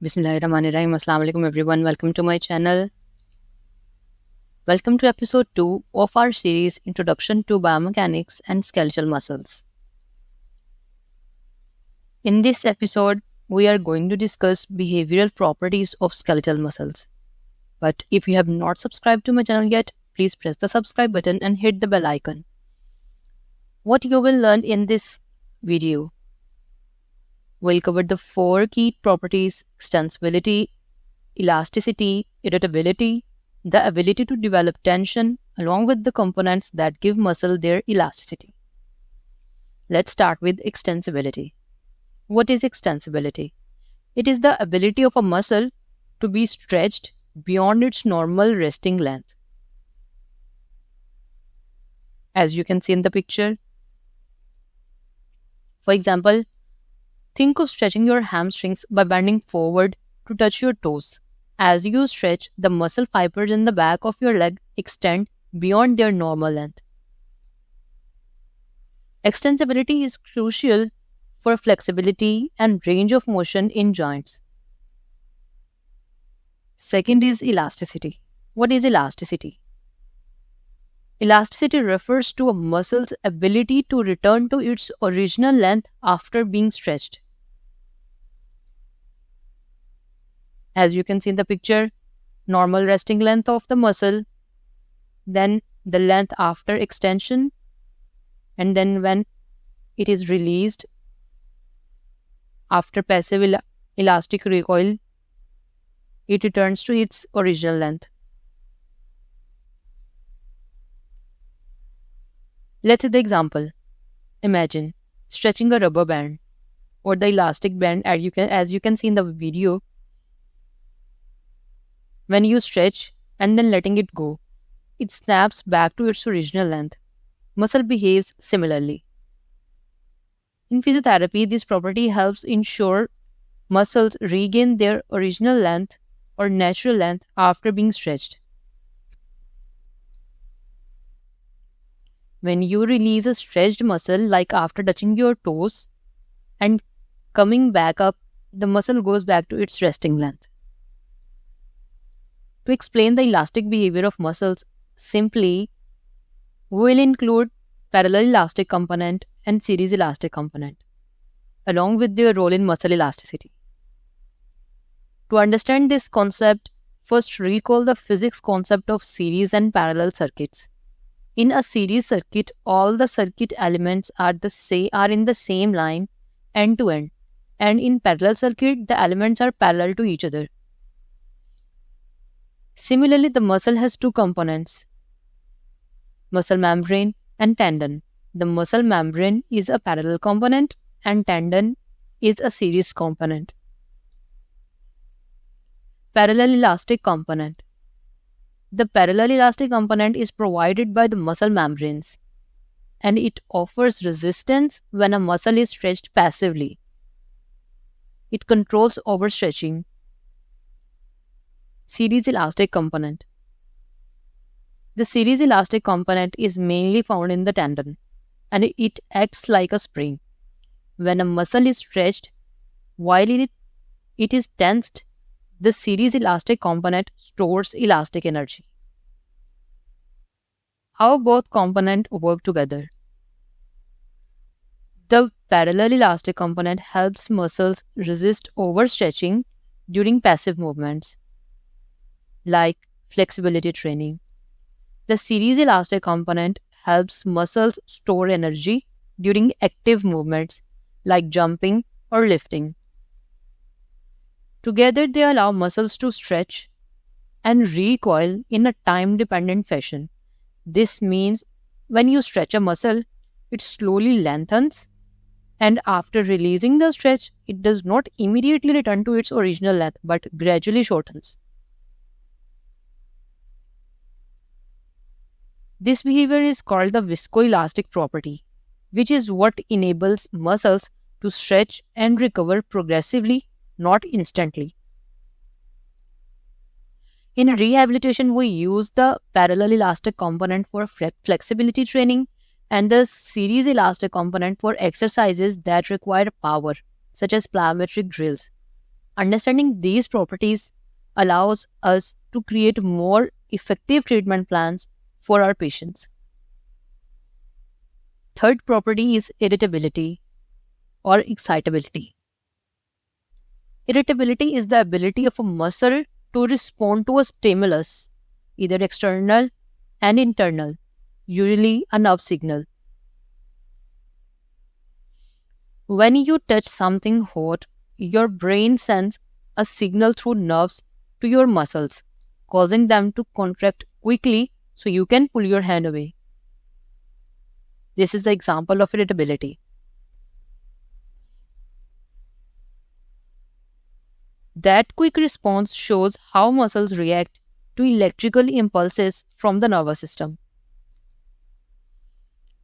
Bismillahirrahmanirrahim. Assalamu alaikum everyone. Welcome to my channel. Welcome to episode 2 of our series Introduction to Biomechanics and Skeletal Muscles. In this episode, we are going to discuss behavioral properties of skeletal muscles. But if you have not subscribed to my channel yet, please press the subscribe button and hit the bell icon. What you will learn in this video: we'll cover the 4 key properties: extensibility, elasticity, irritability, the ability to develop tension, along with the components that give muscle their elasticity. Let's start with extensibility. What is extensibility? It is the ability of a muscle to be stretched beyond its normal resting length. As you can see in the picture. For example, think of stretching your hamstrings by bending forward to touch your toes. As you stretch, the muscle fibers in the back of your leg extend beyond their normal length. Extensibility is crucial for flexibility and range of motion in joints. Second is elasticity. What is elasticity? Elasticity refers to a muscle's ability to return to its original length after being stretched. As you can see in the picture, normal resting length of the muscle, then the length after extension, and then when it is released after passive elastic recoil, it returns to its original length. Let's see the example. Imagine stretching a rubber band or the elastic band as you can see in the video. When you stretch and then letting it go, it snaps back to its original length. Muscle behaves similarly. In physiotherapy, this property helps ensure muscles regain their original length or natural length after being stretched. When you release a stretched muscle, like after touching your toes and coming back up, the muscle goes back to its resting length. To explain the elastic behavior of muscles simply, we will include parallel elastic component and series elastic component, along with their role in muscle elasticity. To understand this concept, first recall the physics concept of series and parallel circuits. In a series circuit, all the circuit elements are in the same line end to end, and in parallel circuit, the elements are parallel to each other. Similarly, the muscle has 2 components: muscle membrane and tendon. The muscle membrane is a parallel component and tendon is a series component. Parallel elastic component. The parallel elastic component is provided by the muscle membranes, and it offers resistance when a muscle is stretched passively. It controls overstretching. Series elastic component. The series elastic component is mainly found in the tendon, and it acts like a spring. When a muscle is stretched while it is tensed, the series elastic component stores elastic energy. How both components work together? The parallel elastic component helps muscles resist overstretching during passive movements, like flexibility training. The series elastic component helps muscles store energy during active movements, like jumping or lifting. Together, they allow muscles to stretch and recoil in a time-dependent fashion. This means when you stretch a muscle, it slowly lengthens, and after releasing the stretch, it does not immediately return to its original length but gradually shortens. This behavior is called the viscoelastic property, which is what enables muscles to stretch and recover progressively, not instantly. In rehabilitation, we use the parallel elastic component for flexibility training and the series elastic component for exercises that require power, such as plyometric drills. Understanding these properties allows us to create more effective treatment plans for our patients. Third property is irritability or excitability. Irritability is the ability of a muscle to respond to a stimulus, either external and internal, usually a nerve signal. When you touch something hot, your brain sends a signal through nerves to your muscles, causing them to contract quickly so you can pull your hand away. This is the example of irritability. That quick response shows how muscles react to electrical impulses from the nervous system.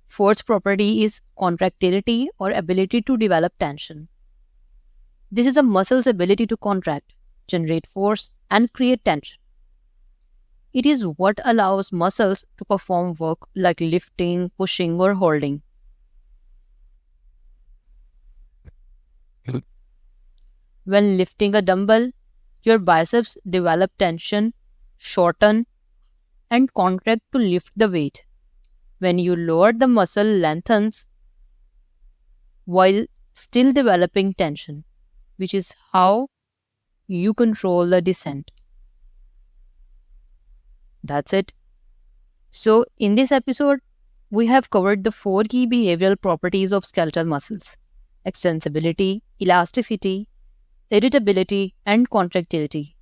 Fourth property is contractility or ability to develop tension. This is a muscle's ability to contract, generate force, and create tension. It is what allows muscles to perform work like lifting, pushing, or holding. When lifting a dumbbell, your biceps develop tension, shorten, and contract to lift the weight. When you lower, the muscle lengthens while still developing tension, which is how you control the descent. That's it. So, in this episode, we have covered the 4 key behavioral properties of skeletal muscles: extensibility, elasticity, irritability, and contractility,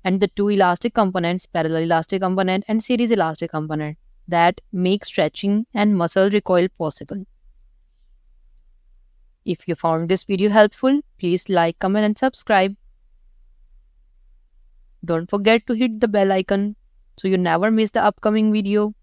and the 2 elastic components, parallel elastic component and series elastic component, that make stretching and muscle recoil possible. If you found this video helpful, please like, comment, and subscribe. Don't forget to hit the bell icon so you never miss the upcoming video.